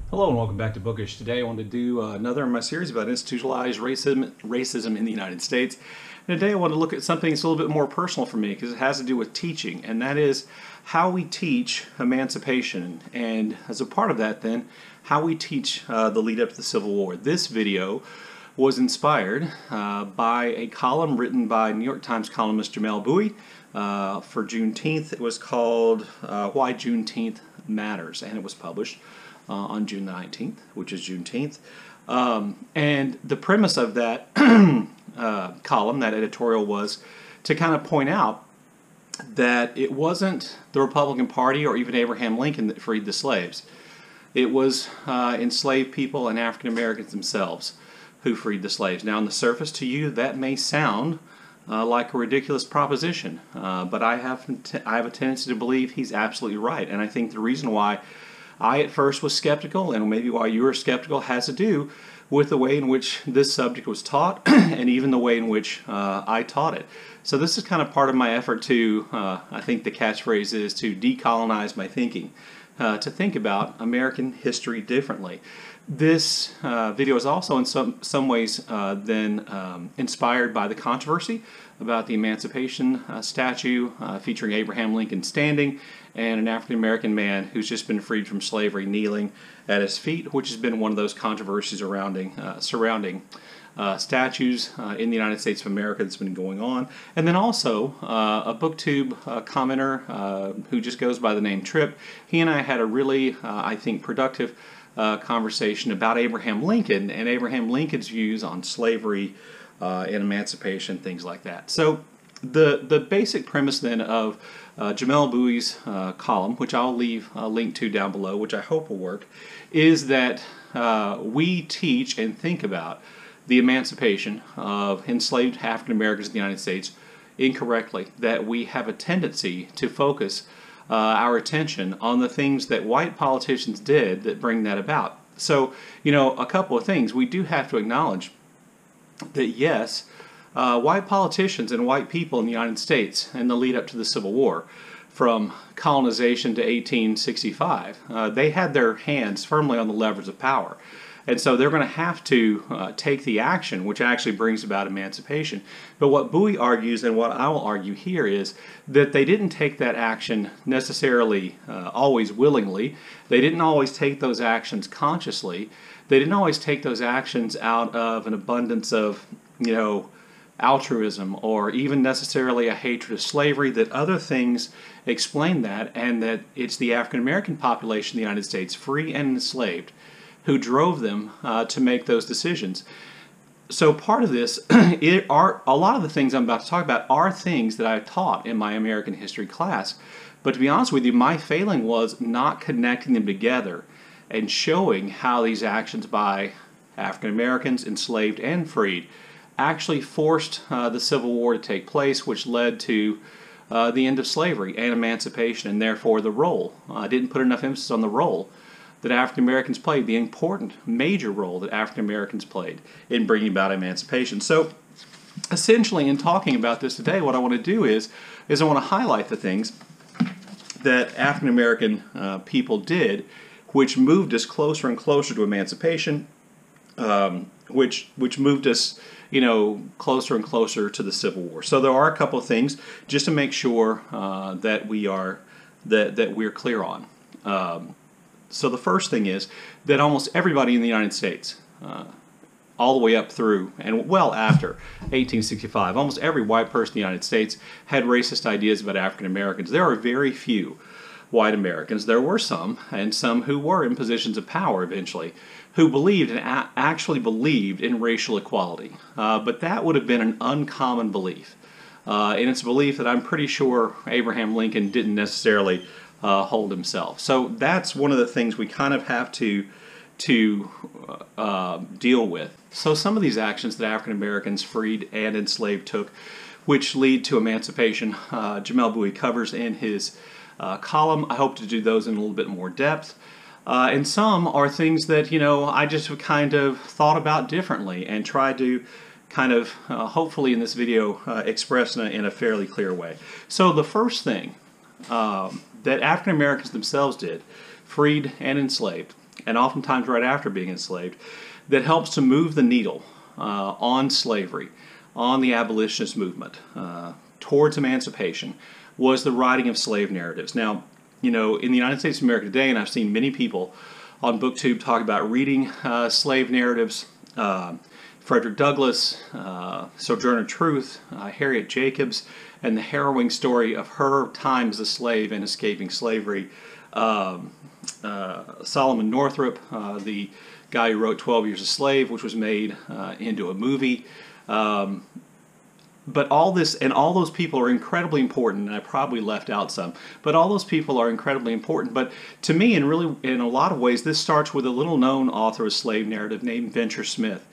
Hello and welcome back to Bookish. Today I want to do another in my series about institutionalized racism in the United States. And today I want to look at something that's a little bit more personal for me because it has to do with teaching, and that is how we teach emancipation, and as a part of that then, how we teach the lead up to the Civil War. This video was inspired by a column written by New York Times columnist Jamelle Bouie for Juneteenth. It was called Why Juneteenth Matters, and it was published on June 19th, which is Juneteenth. And the premise of that column, that editorial, was to kind of point out that it wasn't the Republican Party or even Abraham Lincoln that freed the slaves. It was enslaved people and African Americans themselves who freed the slaves. Now, on the surface to you, that may sound like a ridiculous proposition, but I have a tendency to believe he's absolutely right. And I think the reason why I at first was skeptical, and maybe why you were skeptical, has to do with the way in which this subject was taught and even the way in which I taught it. So this is kind of part of my effort to, I think the catchphrase is, to decolonize my thinking, to think about American history differently. This video is also in some ways then inspired by the controversy about the Emancipation statue featuring Abraham Lincoln standing and an African American man who's just been freed from slavery kneeling at his feet, which has been one of those controversies surrounding statues in the United States of America that's been going on. And then also a BookTube commenter who just goes by the name Trip. He and I had a really, I think, productive conversation about Abraham Lincoln and Abraham Lincoln's views on slavery and emancipation, things like that. So the basic premise then of Jamelle Bouie's column, which I'll leave a link to down below, which I hope will work, is that we teach and think about the emancipation of enslaved African Americans in the United States incorrectly, that we have a tendency to focus our attention on the things that white politicians did that bring that about. So, you know, a couple of things. We do have to acknowledge that, yes, white politicians and white people in the United States in the lead up to the Civil War, from colonization to 1865, they had their hands firmly on the levers of power. And so they're going to have to take the action, which actually brings about emancipation. But what Bouie argues, and what I will argue here, is that they didn't take that action necessarily always willingly. They didn't always take those actions consciously. They didn't always take those actions out of an abundance of, you know, altruism or even necessarily a hatred of slavery, that other things explain that, and that it's the African American population in the United States, free and enslaved, who drove them to make those decisions. So part of this, a lot of the things I'm about to talk about are things that I taught in my American history class. But to be honest with you, my failing was not connecting them together and showing how these actions by African Americans, enslaved and freed, actually forced the Civil War to take place, which led to the end of slavery and emancipation, and therefore the role. I didn't put enough emphasis on the role that African Americans played, the important, major role that African Americans played in bringing about emancipation. So essentially, in talking about this today, what I want to do is I want to highlight the things that African American people did, which moved us closer and closer to emancipation, which moved us, you know, closer and closer to the Civil War. So there are a couple of things just to make sure that we're clear on. So the first thing is that almost everybody in the United States, all the way up through and well after 1865, almost every white person in the United States had racist ideas about African Americans. There are very few white Americans. There were some, and some who were in positions of power eventually, who believed and actually believed in racial equality. But that would have been an uncommon belief. And it's a belief that I'm pretty sure Abraham Lincoln didn't necessarily hold himself. So that's one of the things we kind of have to deal with. So some of these actions that African Americans freed and enslaved took, which lead to emancipation, Jamelle Bouie covers in his column. I hope to do those in a little bit more depth. And some are things that, you know, I just kind of thought about differently and tried to kind of, hopefully in this video, express in a fairly clear way. So the first thing that African Americans themselves did, freed and enslaved, and oftentimes right after being enslaved, that helps to move the needle on slavery, on the abolitionist movement, towards emancipation, was the writing of slave narratives. Now, in the United States of America today, and I've seen many people on BookTube talk about reading slave narratives, Frederick Douglass, Sojourner Truth, Harriet Jacobs, and the harrowing story of her time as a slave and escaping slavery. Solomon Northrop, the guy who wrote 12 Years a Slave, which was made into a movie. But all this, and all those people are incredibly important, and I probably left out some, but all those people are incredibly important. But to me, and really in a lot of ways, this starts with a little-known author of slave narrative named Venture Smith.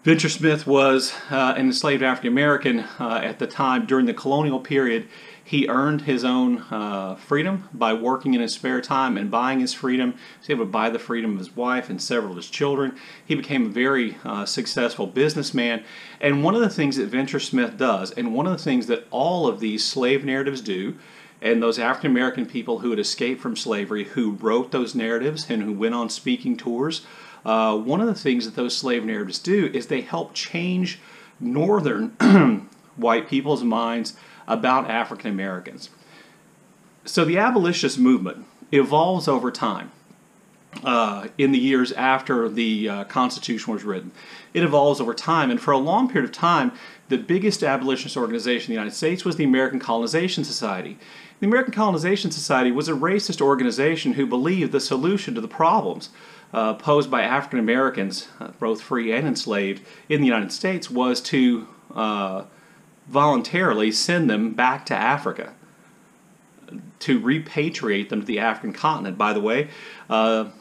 Venture Smith was an enslaved African-American at the time. During the colonial period, he earned his own freedom by working in his spare time and buying his freedom. He was able to buy the freedom of his wife and several of his children. He became a very successful businessman. And one of the things that Venture Smith does, and one of the things that all of these slave narratives do, and those African-American people who had escaped from slavery, who wrote those narratives and who went on speaking tours, one of the things that those slave narratives do is they help change northern white people's minds about African Americans. So the abolitionist movement evolves over time. In the years after the Constitution was written, it evolves over time, and for a long period of time, the biggest abolitionist organization in the United States was the American Colonization Society. The American Colonization Society was a racist organization who believed the solution to the problems posed by African Americans, both free and enslaved, in the United States was to voluntarily send them back to Africa, to repatriate them to the African continent. By the way,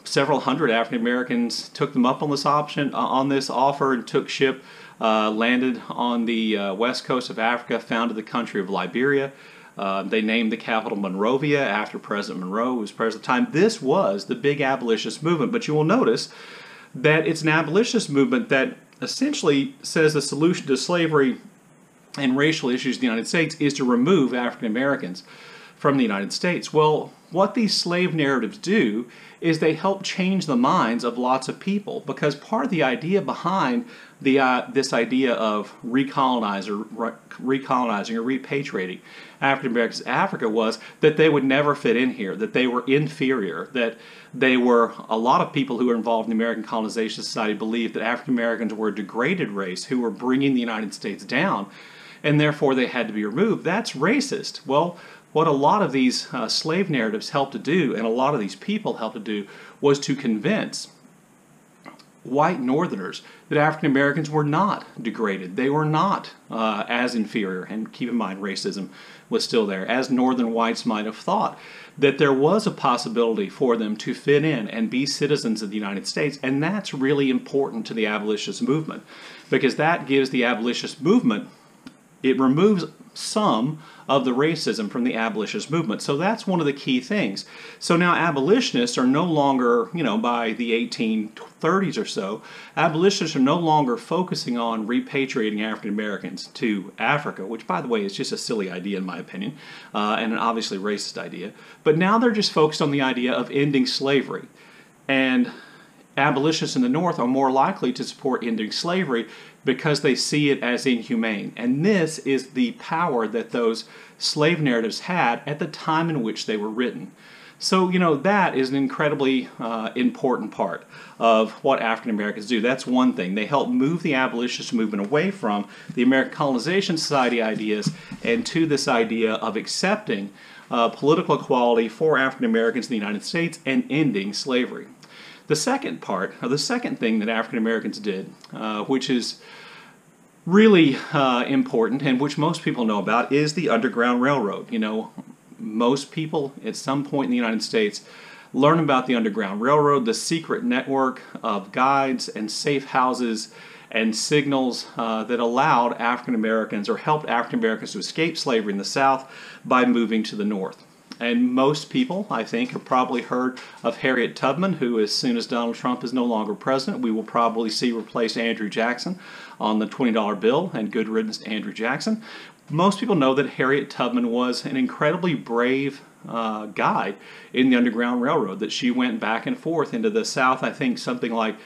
several hundred African Americans took them up on this option, on this offer, and took ship, landed on the west coast of Africa, founded the country of Liberia. They named the capital Monrovia after President Monroe, who was president at the time. This was the big abolitionist movement, but you will notice that it's an abolitionist movement that essentially says the solution to slavery and racial issues in the United States is to remove African Americans from the United States. Well, what these slave narratives do is they help change the minds of lots of people, because part of the idea behind this idea of recolonizing or repatriating African Americans to Africa was that they would never fit in here, that they were inferior, that they were, a lot of people who were involved in the American Colonization Society believed that African Americans were a degraded race who were bringing the United States down, and therefore they had to be removed. That's racist. Well, what a lot of these slave narratives helped to do, and a lot of these people helped to do, was to convince white Northerners that African Americans were not degraded. They were not as inferior, and keep in mind racism was still there, as Northern whites might have thought, that there was a possibility for them to fit in and be citizens of the United States. And that's really important to the abolitionist movement, because that gives the abolitionist movement, it removes some of the racism from the abolitionist movement. So that's one of the key things. So now abolitionists are no longer, by the 1830s or so, abolitionists are no longer focusing on repatriating African Americans to Africa, which, by the way, is just a silly idea in my opinion, and an obviously racist idea. But now they're just focused on the idea of ending slavery. And abolitionists in the North are more likely to support ending slavery because they see it as inhumane. And this is the power that those slave narratives had at the time in which they were written. So, that is an incredibly important part of what African Americans do. That's one thing. They help move the abolitionist movement away from the American Colonization Society ideas and to this idea of accepting political equality for African Americans in the United States and ending slavery. The second part, or the second thing that African Americans did, which is really important and which most people know about, is the Underground Railroad. Most people at some point in the United States learn about the Underground Railroad, the secret network of guides and safe houses and signals that allowed African Americans, or helped African Americans, to escape slavery in the South by moving to the North. And most people, I think, have probably heard of Harriet Tubman, who, as soon as Donald Trump is no longer president, we will probably see replace Andrew Jackson on the $20 bill, and good riddance to Andrew Jackson. Most people know that Harriet Tubman was an incredibly brave guide in the Underground Railroad, that she went back and forth into the South, I think something like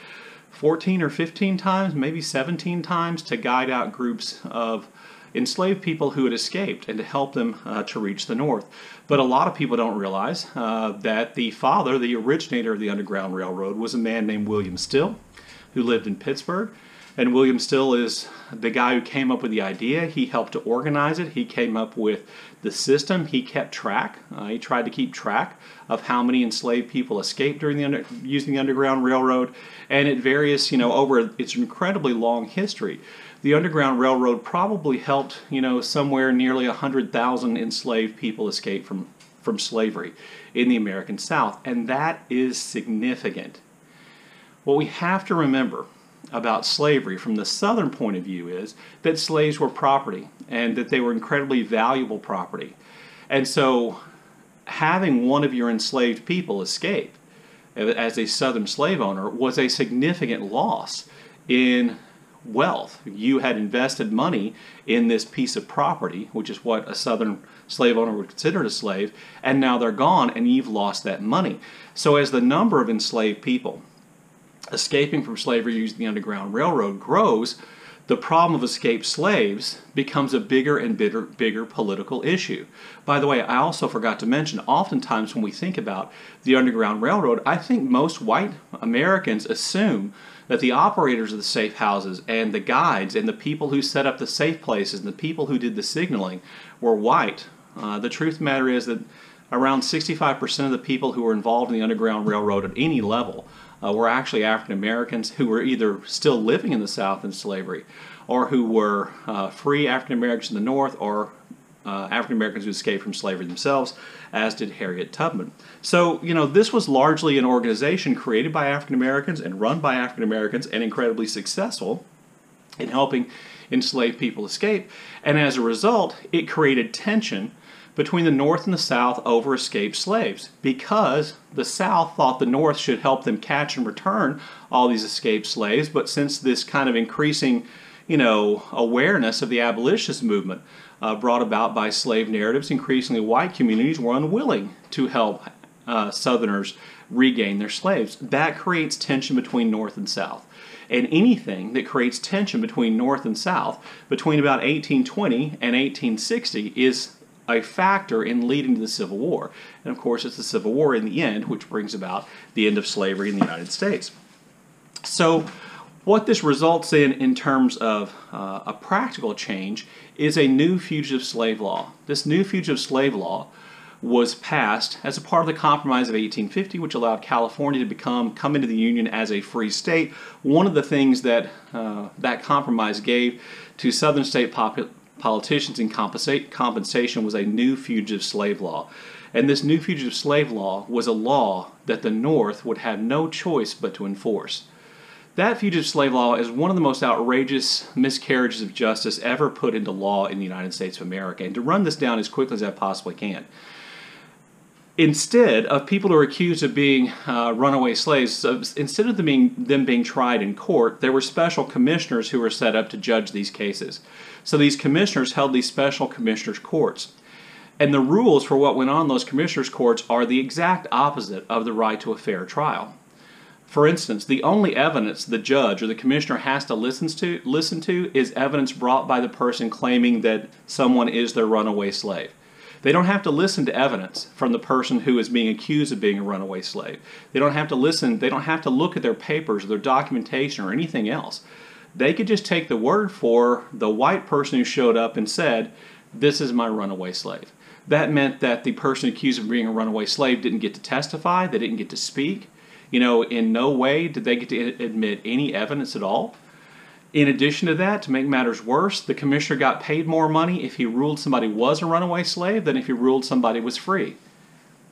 14 or 15 times, maybe 17 times, to guide out groups of enslaved people who had escaped and to help them to reach the North. But a lot of people don't realize that the father, the originator of the Underground Railroad, was a man named William Still, who lived in Pittsburgh. And William Still is the guy who came up with the idea. He helped to organize it. He came up with the system. He kept track. He tried to keep track of how many enslaved people escaped during using the Underground Railroad. And at various, over its incredibly long history, the Underground Railroad probably helped, somewhere nearly 100,000 enslaved people escape from slavery in the American South. And that is significant. What we have to remember about slavery from the Southern point of view is that slaves were property and that they were incredibly valuable property. And so having one of your enslaved people escape as a Southern slave owner was a significant loss in wealth. You had invested money in this piece of property, which is what a Southern slave owner would consider a slave, and now they're gone and you've lost that money. So as the number of enslaved people escaping from slavery using the Underground Railroad grows, the problem of escaped slaves becomes a bigger and bigger political issue. By the way, I also forgot to mention, oftentimes when we think about the Underground Railroad, I think most white Americans assume that the operators of the safe houses and the guides and the people who set up the safe places and the people who did the signaling were white. The truth of the matter is that around 65% of the people who were involved in the Underground Railroad at any level were actually African Americans who were either still living in the South in slavery or who were free African Americans in the North, or African Americans who escaped from slavery themselves, as did Harriet Tubman. So, this was largely an organization created by African Americans and run by African Americans and incredibly successful in helping enslaved people escape. And as a result, it created tension between the North and the South over escaped slaves, because the South thought the North should help them catch and return all these escaped slaves. But since this kind of increasing, awareness of the abolitionist movement brought about by slave narratives, increasingly white communities were unwilling to help Southerners regain their slaves. That creates tension between North and South. And anything that creates tension between North and South between about 1820 and 1860 is a factor in leading to the Civil War. And of course, it's the Civil War in the end which brings about the end of slavery in the United States. So what this results in terms of a practical change is a new Fugitive Slave Law. This new Fugitive Slave Law was passed as a part of the Compromise of 1850, which allowed California to come into the Union as a free state. One of the things that that compromise gave to Southern state politicians in compensation was a new Fugitive Slave Law. And this new Fugitive Slave Law was a law that the North would have no choice but to enforce. That Fugitive Slave Law is one of the most outrageous miscarriages of justice ever put into law in the United States of America. And to run this down as quickly as I possibly can, instead of people who are accused of being runaway slaves, instead of them being tried in court, there were special commissioners who were set up to judge these cases. So these commissioners held these special commissioners' courts. And the rules for what went on in those commissioners' courts are the exact opposite of the right to a fair trial. For instance, the only evidence the judge or the commissioner has to listen to is evidence brought by the person claiming that someone is their runaway slave. They don't have to listen to evidence from the person who is being accused of being a runaway slave. They don't have to listen, they don't have to look at their papers or their documentation or anything else. They could just take the word for the white person who showed up and said, "This is my runaway slave." That meant that the person accused of being a runaway slave didn't get to testify, they didn't get to speak. In no way did they get to admit any evidence at all. In addition to that, to make matters worse, the commissioner got paid more money if he ruled somebody was a runaway slave than if he ruled somebody was free.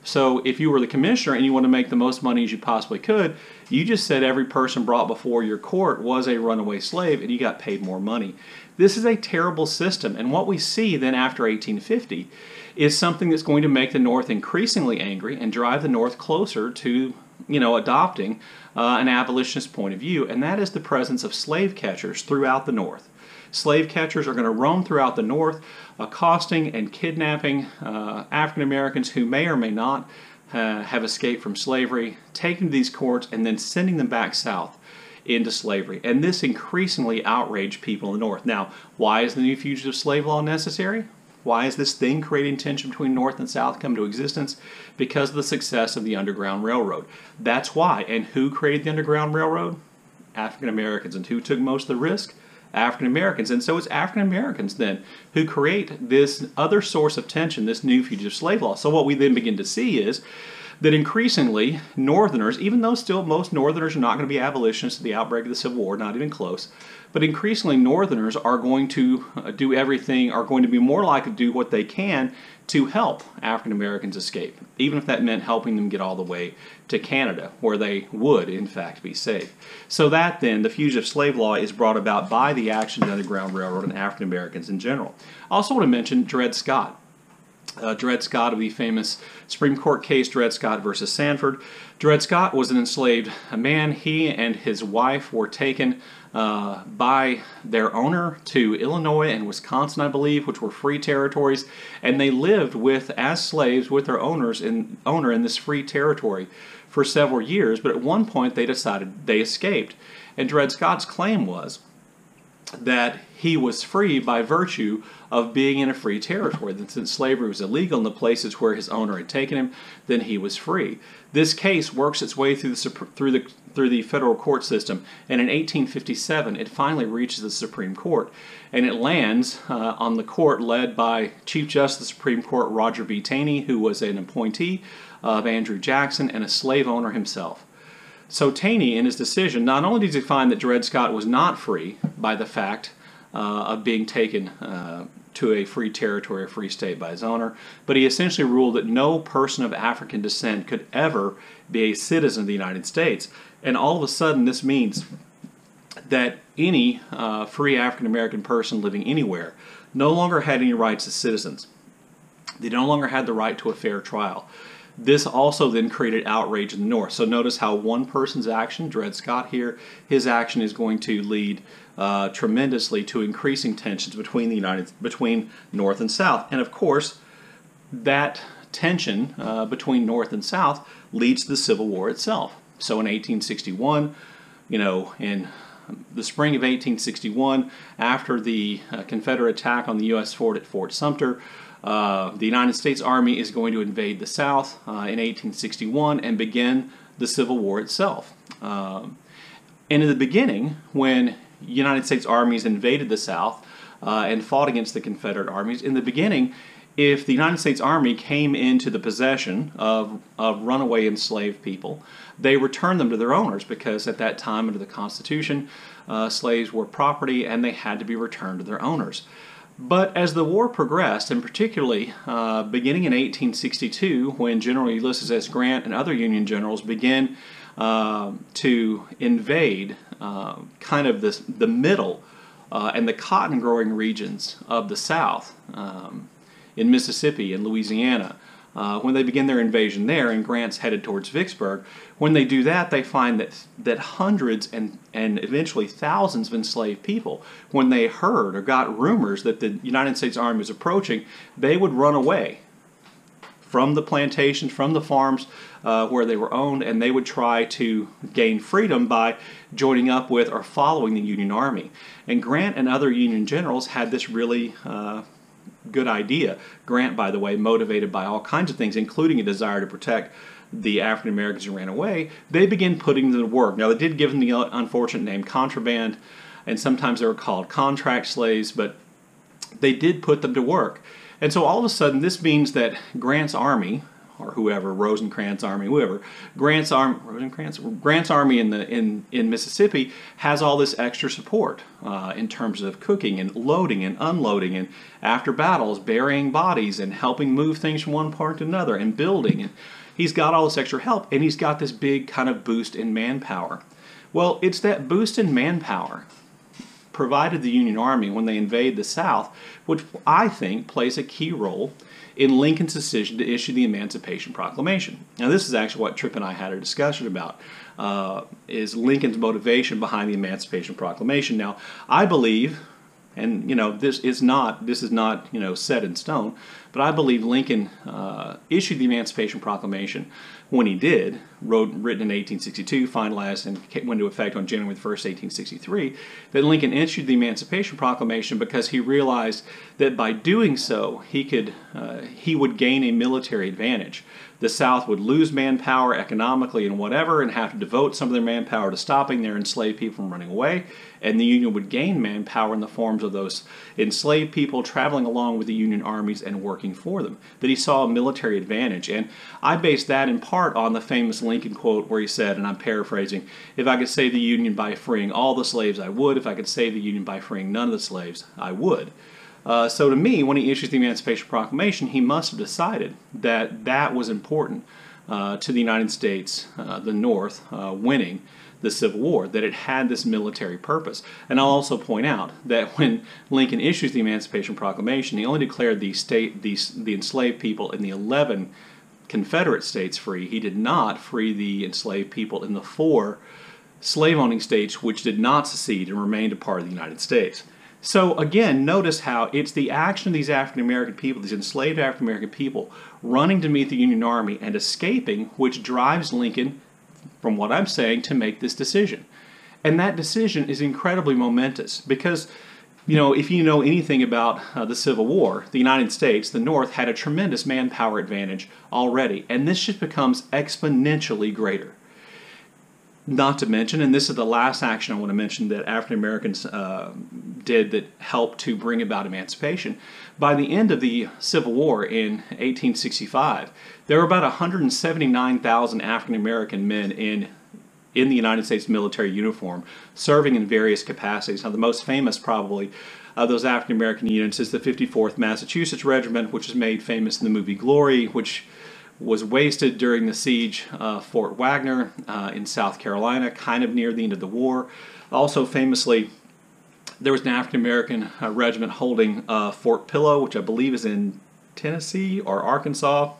So if you were the commissioner and you wanted to make the most money as you possibly could, you just said every person brought before your court was a runaway slave and you got paid more money. This is a terrible system, and what we see then after 1850 is something that's going to make the North increasingly angry and drive the North closer to adopting an abolitionist point of view, and that is the presence of slave catchers throughout the North. Slave catchers are going to roam throughout the North, accosting and kidnapping African Americans who may or may not have escaped from slavery, taking to these courts, and then sending them back south into slavery. And this increasingly outraged people in the North. Now, why is the new Fugitive Slave Law necessary? Why is this thing creating tension between North and South come to existence? Because of the success of the Underground Railroad. That's why. And who created the Underground Railroad? African Americans. And who took most of the risk? African Americans. And so it's African Americans then who create this other source of tension, this new Fugitive Slave Law. So what we then begin to see is that increasingly Northerners, even though still most Northerners are not going to be abolitionists at the outbreak of the Civil War, not even close, but increasingly Northerners are going to do everything, are going to be more likely to do what they can to help African Americans escape, even if that meant helping them get all the way to Canada, where they would, in fact, be safe. So that then, the Fugitive Slave Law is brought about by the action of the Underground Railroad and African Americans in general. I also want to mention Dred Scott. Dred Scott of the famous Supreme Court case Dred Scott versus Sanford. Dred Scott was an enslaved man. He and his wife were taken by their owner to Illinois and Wisconsin, I believe, which were free territories, and they lived as slaves with their owner in this free territory for several years. But at one point they decided they escaped, and Dred Scott's claim was that he was free by virtue of being in a free territory. That since slavery was illegal in the places where his owner had taken him, then he was free. This case works its way through the federal court system, and in 1857 it finally reaches the Supreme Court, and it lands on the court led by Chief Justice of the Supreme Court Roger B. Taney, who was an appointee of Andrew Jackson and a slave owner himself. So Taney, in his decision, not only does he find that Dred Scott was not free by the fact of being taken to a free territory, a free state by his owner, but he essentially ruled that no person of African descent could ever be a citizen of the United States. And all of a sudden this means that any free African American person living anywhere no longer had any rights as citizens. They no longer had the right to a fair trial. This also then created outrage in the North. So notice how one person's action, Dred Scott here, his action is going to lead tremendously to increasing tensions between North and South. And of course, that tension between North and South leads to the Civil War itself. So in 1861, in the spring of 1861, after the Confederate attack on the U.S. fort at Fort Sumter, the United States Army is going to invade the South in 1861 and begin the Civil War itself. And in the beginning, when United States armies invaded the South and fought against the Confederate armies, in the beginning, if the United States Army came into the possession of runaway enslaved people, they returned them to their owners, because at that time under the Constitution, slaves were property and they had to be returned to their owners. But as the war progressed, and particularly beginning in 1862, when General Ulysses S. Grant and other Union generals began to invade kind of the middle and the cotton growing regions of the South, in Mississippi and Louisiana, when they begin their invasion there, and Grant's headed towards Vicksburg, when they do that, they find that hundreds and eventually thousands of enslaved people, when they heard or got rumors that the United States Army was approaching, they would run away from the plantations, from the farms where they were owned, and they would try to gain freedom by joining up with or following the Union Army. And Grant and other Union generals had this really good idea. Grant, by the way, motivated by all kinds of things, including a desire to protect the African Americans who ran away, they began putting them to work. Now, they did give them the unfortunate name contraband, and sometimes they were called contract slaves, but they did put them to work. And so all of a sudden, this means that Grant's army, or whoever, Rosecrans' army, whoever, Grant's army in Mississippi has all this extra support in terms of cooking and loading and unloading, and after battles, burying bodies and helping move things from one part to another and building. And he's got all this extra help, and he's got this big kind of boost in manpower. Well, it's that boost in manpower provided the Union Army when they invade the South, which I think plays a key role in Lincoln's decision to issue the Emancipation Proclamation. Now, this is actually what Tripp and I had a discussion about, is Lincoln's motivation behind the Emancipation Proclamation. Now, I believe, and this is not set in stone, but I believe Lincoln issued the Emancipation Proclamation when he did, written in 1862, finalized, and went into effect on January 1st, 1863, that Lincoln issued the Emancipation Proclamation because he realized that by doing so, he would gain a military advantage. The South would lose manpower economically and whatever, and have to devote some of their manpower to stopping their enslaved people from running away, and the Union would gain manpower in the forms of those enslaved people traveling along with the Union armies and working for them. That he saw a military advantage, and I based that in part on the famous Lincoln quote where he said, and I'm paraphrasing, "If I could save the Union by freeing all the slaves, I would. If I could save the Union by freeing none of the slaves, I would." So to me, when he issues the Emancipation Proclamation, he must have decided that that was important to the United States, the North, winning the Civil War, that it had this military purpose. And I'll also point out that when Lincoln issues the Emancipation Proclamation, he only declared the enslaved people in the 11 Confederate states free. He did not free the enslaved people in the 4 slave-owning states which did not secede and remained a part of the United States. So again, notice how it's the action of these African-American people, these enslaved African-American people, running to meet the Union Army and escaping, which drives Lincoln, from what I'm saying, to make this decision. And that decision is incredibly momentous because, if you know anything about the Civil War, the United States, the North, had a tremendous manpower advantage already, and this just becomes exponentially greater. Not to mention, and this is the last action I want to mention that African Americans did that helped to bring about emancipation. By the end of the Civil War in 1865, there were about 179,000 African American men in the United States military uniform, serving in various capacities. Now, the most famous, probably, of those African American units is the 54th Massachusetts Regiment, which is made famous in the movie Glory, which was wasted during the siege of Fort Wagner in South Carolina, kind of near the end of the war. Also, famously, there was an African-American regiment holding Fort Pillow, which I believe is in Tennessee or Arkansas.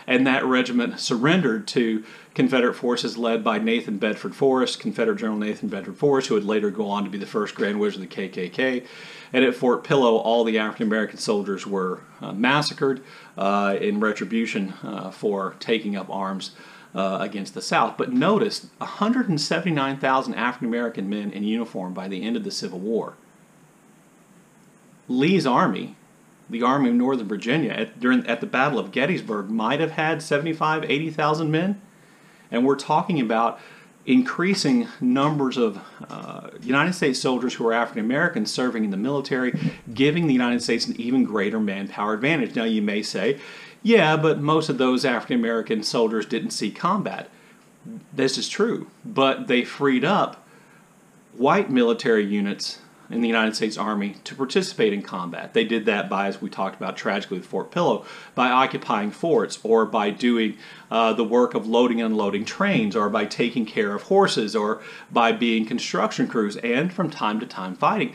And that regiment surrendered to Confederate forces led by Nathan Bedford Forrest, Confederate General Nathan Bedford Forrest, who would later go on to be the first Grand Wizard of the KKK. And at Fort Pillow, all the African-American soldiers were massacred in retribution for taking up arms against the South. But notice, 179,000 African-American men in uniform by the end of the Civil War. Lee's army, the Army of Northern Virginia, at the Battle of Gettysburg, might have had 75,000, 80,000 men. And we're talking about increasing numbers of United States soldiers who are African Americans serving in the military, giving the United States an even greater manpower advantage. Now you may say, yeah, but most of those African American soldiers didn't see combat. This is true, but they freed up white military units in the United States Army to participate in combat. They did that by, as we talked about tragically with Fort Pillow, by occupying forts, or by doing the work of loading and unloading trains, or by taking care of horses, or by being construction crews, and from time to time fighting.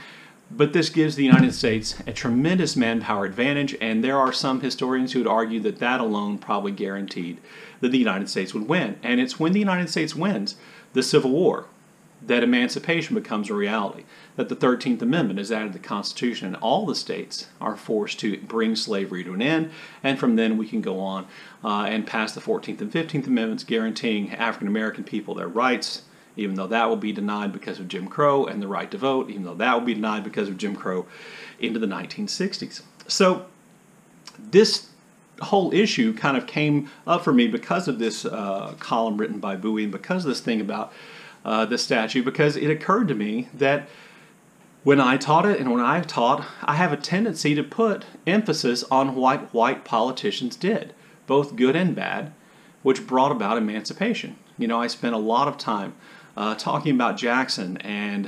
But this gives the United States a tremendous manpower advantage, and there are some historians who would argue that that alone probably guaranteed that the United States would win. And it's when the United States wins the Civil War that emancipation becomes a reality, that the 13th Amendment is added to the Constitution, and all the states are forced to bring slavery to an end, and from then we can go on and pass the 14th and 15th Amendments guaranteeing African American people their rights, even though that will be denied because of Jim Crow, and the right to vote, even though that will be denied because of Jim Crow, into the 1960s. So this whole issue kind of came up for me because of this column written by Bouie, and because of this thing about the statute, because it occurred to me that when I taught it and when I've taught, I have a tendency to put emphasis on what white politicians did, both good and bad, which brought about emancipation. I spent a lot of time talking about Jackson and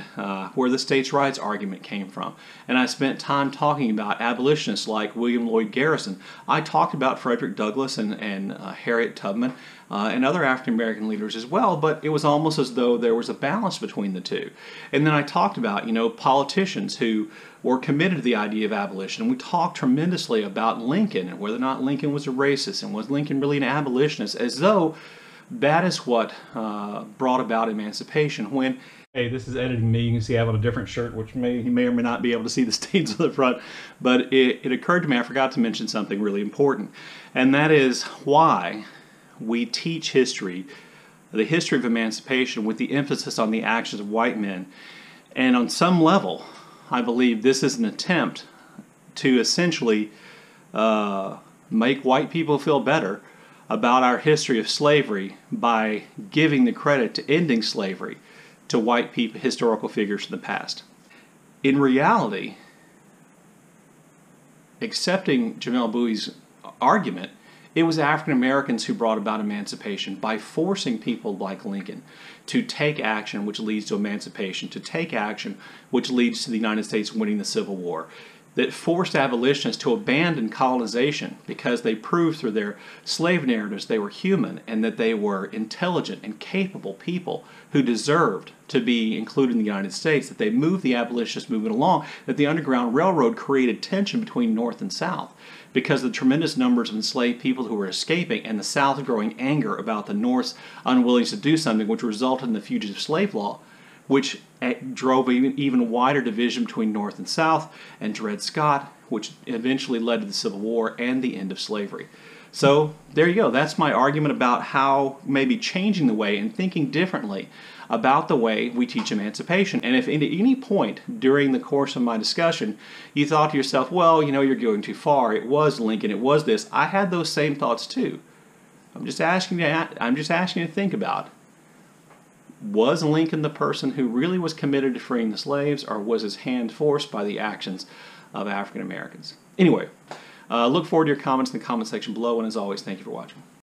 where the states' rights argument came from. And I spent time talking about abolitionists like William Lloyd Garrison. I talked about Frederick Douglass and Harriet Tubman and other African American leaders as well, but it was almost as though there was a balance between the two. And then I talked about, politicians who were committed to the idea of abolition. And we talked tremendously about Lincoln and whether or not Lincoln was a racist and was Lincoln really an abolitionist, as though that is what brought about emancipation, when Hey, this is editing me. You can see I have on a different shirt, which you may or may not be able to see the stains on the front. But it occurred to me, I forgot to mention something really important. And that is why we teach history, the history of emancipation, with the emphasis on the actions of white men. And on some level, I believe this is an attempt to essentially make white people feel better about our history of slavery by giving the credit to ending slavery to white people, historical figures from the past. In reality, accepting Jamelle Bouie's argument, it was African Americans who brought about emancipation by forcing people like Lincoln to take action which leads to emancipation, to take action which leads to the United States winning the Civil War, that forced abolitionists to abandon colonization because they proved through their slave narratives they were human and that they were intelligent and capable people who deserved to be included in the United States, that they moved the abolitionist movement along, that the Underground Railroad created tension between North and South because of the tremendous numbers of enslaved people who were escaping and the South growing anger about the North's unwillingness to do something, which resulted in the Fugitive Slave Law, which drove an even wider division between North and South, and Dred Scott, which eventually led to the Civil War and the end of slavery. So there you go. That's my argument about how maybe changing the way and thinking differently about the way we teach emancipation. And if at any point during the course of my discussion you thought to yourself, well, you know, you're going too far, it was Lincoln, it was this, I had those same thoughts too. I'm just asking you to think about, was Lincoln the person who really was committed to freeing the slaves, or was his hand forced by the actions of African Americans? Anyway, look forward to your comments in the comment section below, and as always, thank you for watching.